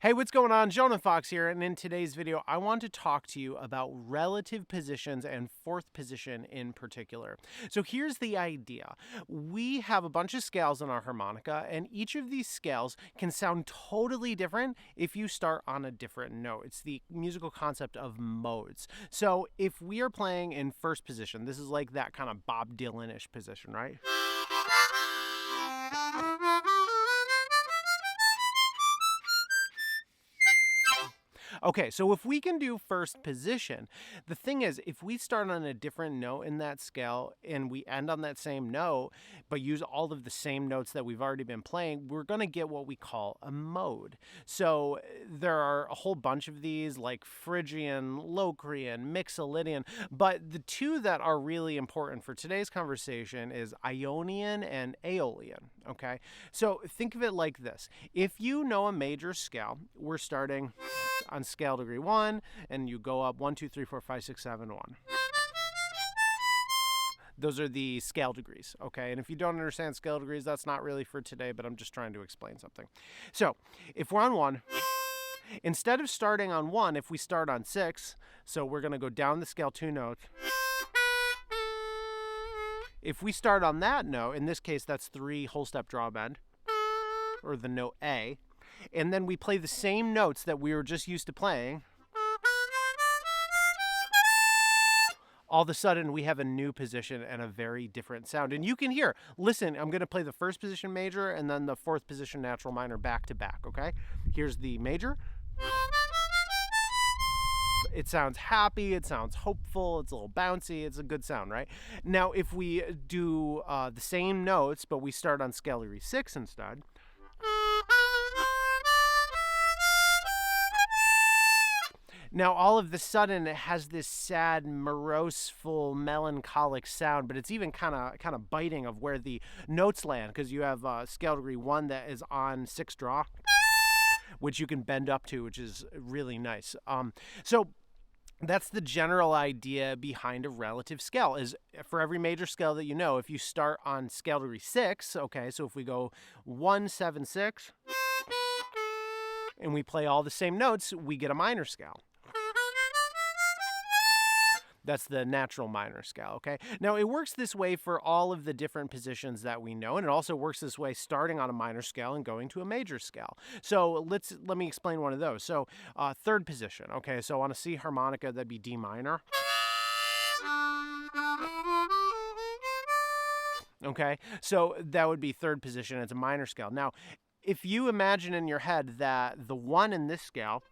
Hey, what's going on? Jonah Fox here, and in today's video, I want to talk to you about relative positions and fourth position in particular. So here's the idea. We have a bunch of scales on our harmonica, and each of these scales can sound totally different if you start on a different note. It's the musical concept of modes. So if we are playing in first position, this is like that kind of Bob Dylan-ish position, right? Okay, so if we can do first position, the thing is, if we start on a different note in that scale and we end on that same note, but use all of the same notes that we've already been playing, we're going to get what we call a mode. So there are a whole bunch of these like Phrygian, Locrian, Mixolydian, but the two that are really important for today's conversation is Ionian and Aeolian, okay? So think of it like this. If you know a major scale, we're starting on scale degree 1, and you go up 1, 2, 3, 4, 5, 6, 7, 1. Those are the scale degrees, okay? And if you don't understand scale degrees, that's not really for today, but I'm just trying to explain something. So if we're on 1, instead of starting on 1, if we start on 6, so we're going to go down the scale 2 notes. If we start on that note, in this case, that's 3 whole step draw bend, or the note A, and then we play the same notes that we were just used to playing, all of a sudden we have a new position and a very different sound. And you can hear, listen, I'm going to play the first position major and then the fourth position natural minor back to back, okay? Here's the major. It sounds happy, it sounds hopeful, it's a little bouncy, it's a good sound, right? Now, if we do the same notes, but we start on scale degree 6 instead, now, all of a sudden, it has this sad, moroseful, melancholic sound, but it's even kind of biting of where the notes land, because you have scale degree 1 that is on 6 draw, which you can bend up to, which is really nice. So that's the general idea behind a relative scale, is for every major scale that you know, if you start on scale degree 6, okay, so if we go 1, 7, 6, and we play all the same notes, we get a minor scale. That's the natural minor scale, okay? Now, it works this way for all of the different positions that we know, and it also works this way starting on a minor scale and going to a major scale. So let me explain one of those. So third position, okay? So on a C harmonica, that'd be D minor. Okay, so that would be third position. It's a minor scale. Now, if you imagine in your head that the 1 in this scale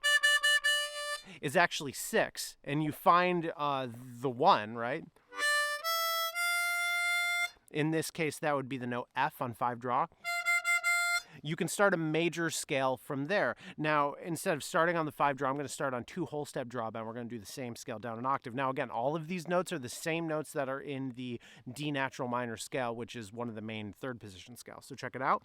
is actually 6, and you find the 1, right? In this case, that would be the note F on 5 draw. You can start a major scale from there. Now, instead of starting on the 5 draw, I'm going to start on 2 whole step draw bend. We're going to do the same scale down an octave. Now, again, all of these notes are the same notes that are in the D natural minor scale, which is one of the main third position scales. So check it out.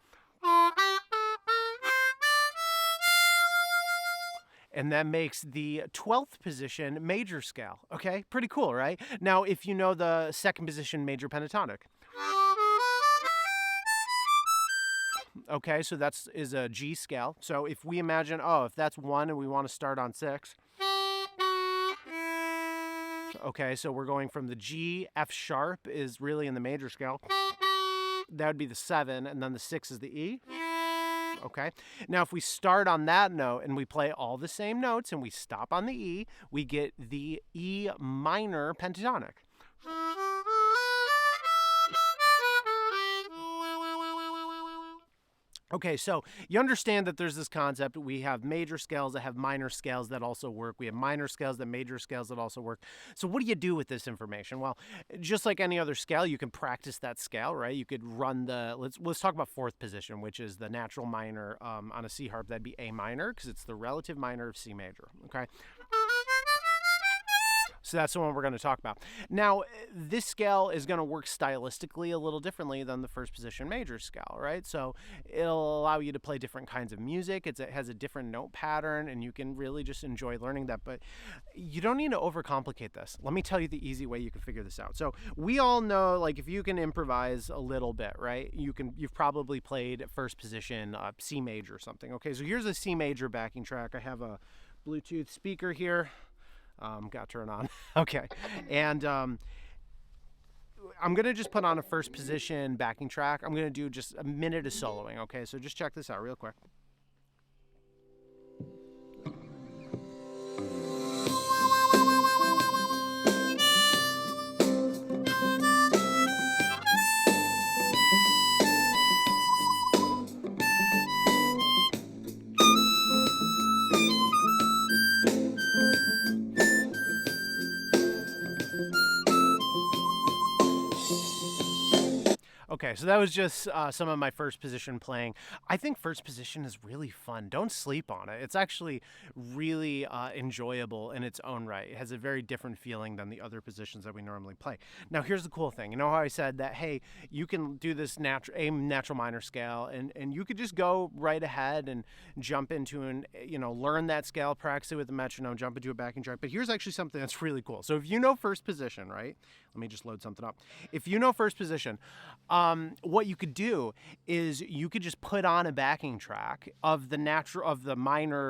And that makes the 12th position major scale, okay? Pretty cool, right? Now, if you know the second position major pentatonic. Okay, so that is a G scale. So if we imagine, if that's 1 and we want to start on 6. Okay, so we're going from the G, F sharp is really in the major scale. That would be the 7, and then the 6 is the E. Okay, now if we start on that note and we play all the same notes and we stop on the E, we get the E minor pentatonic. Okay, so you understand that there's this concept. We have major scales that have minor scales that also work. We have minor scales that major scales that also work. So what do you do with this information? Well, just like any other scale, you can practice that scale, right? You could run the, let's talk about fourth position, which is the natural minor on a C harp. That'd be A minor, because it's the relative minor of C major, okay? So that's the one we're going to talk about. Now, this scale is going to work stylistically a little differently than the first position major scale, right? So it'll allow you to play different kinds of music. It has a different note pattern, and you can really just enjoy learning that. But you don't need to overcomplicate this. Let me tell you the easy way you can figure this out. So we all know, like, if you can improvise a little bit, right? You've probably played first position C major or something. Okay, so here's a C major backing track. I have a Bluetooth speaker here. Got turned on. Okay. And I'm going to just put on a first position backing track. I'm going to do just a minute of soloing. Okay. So just check this out real quick. Okay, so that was just some of my first position playing. I think first position is really fun. Don't sleep on it. It's actually really enjoyable in its own right. It has a very different feeling than the other positions that we normally play. Now, here's the cool thing. You know how I said that, hey, you can do this natural minor scale, and you could just go right ahead and jump into learn that scale, practice it with the metronome, jump into a backing track. But here's actually something that's really cool. So if you know first position, right? Let me just load something up. If you know first position, what you could do is you could just put on a backing track of the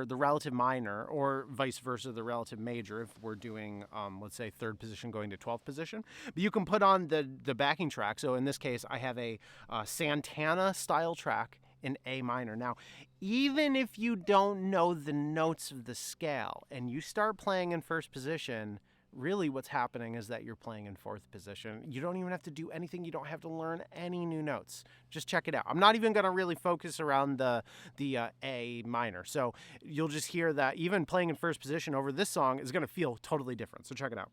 relative minor, or vice versa, the relative major, if we're doing, let's say, third position going to 12th position. But you can put on the backing track. So in this case, I have a Santana style track in A minor. Now, even if you don't know the notes of the scale and you start playing in first position, really what's happening is that you're playing in fourth position. You don't even have to do anything. You don't have to learn any new notes. Just check it out. I'm not even going to really focus around the A minor. So you'll just hear that even playing in first position over this song is going to feel totally different. So check it out.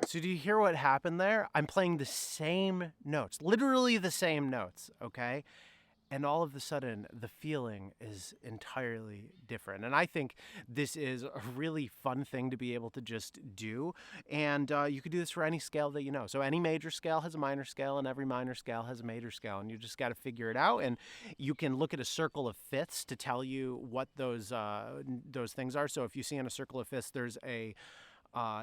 So do you hear what happened there? I'm playing the same notes, literally the same notes, okay? And all of a sudden, the feeling is entirely different. And I think this is a really fun thing to be able to just do. And you could do this for any scale that you know. So any major scale has a minor scale, and every minor scale has a major scale. And you just got to figure it out. And you can look at a circle of fifths to tell you what those things are. So if you see in a circle of fifths, there's a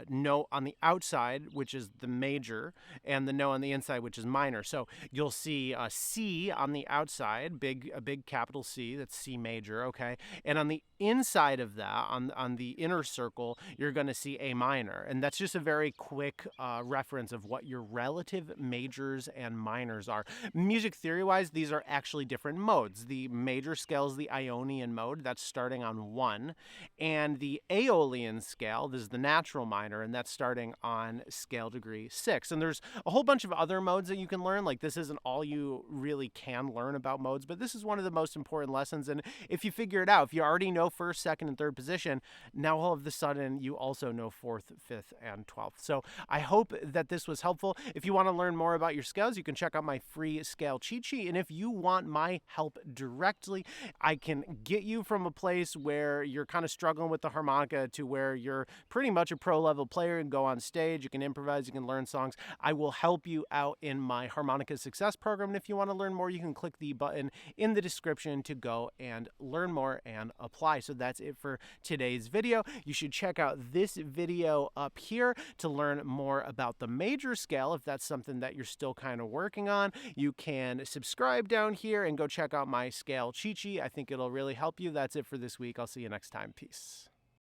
note on the outside, which is the major, and the note on the inside, which is minor. So you'll see a C on the outside, a big capital C, that's C major, okay? And on the inside of that, on the inner circle, you're going to see A minor. And that's just a very quick reference of what your relative majors and minors are. Music theory-wise, these are actually different modes. The major scale is the Ionian mode, that's starting on 1. And the Aeolian scale, this is the natural minor, and that's starting on scale degree 6. And there's a whole bunch of other modes that you can learn. Like, this isn't all you really can learn about modes, but this is one of the most important lessons. And if you figure it out, if you already know first, second, and third position, now all of a sudden you also know fourth, fifth, and 12th. So I hope that this was helpful. If you want to learn more about your scales, you can check out my free scale cheat sheet. And if you want my help directly, I can get you from a place where you're kind of struggling with the harmonica to where you're pretty much a pro level player and go on stage. You can improvise, you can learn songs. I will help you out in my Harmonica Success Program. And if you want to learn more, you can click the button in the description to go and learn more and apply. So that's it for today's video. You should check out this video up here to learn more about the major scale. If that's something that you're still kind of working on, you can subscribe down here and go check out my scale cheat sheet. I think it'll really help you. That's it for this week. I'll see you next time. Peace.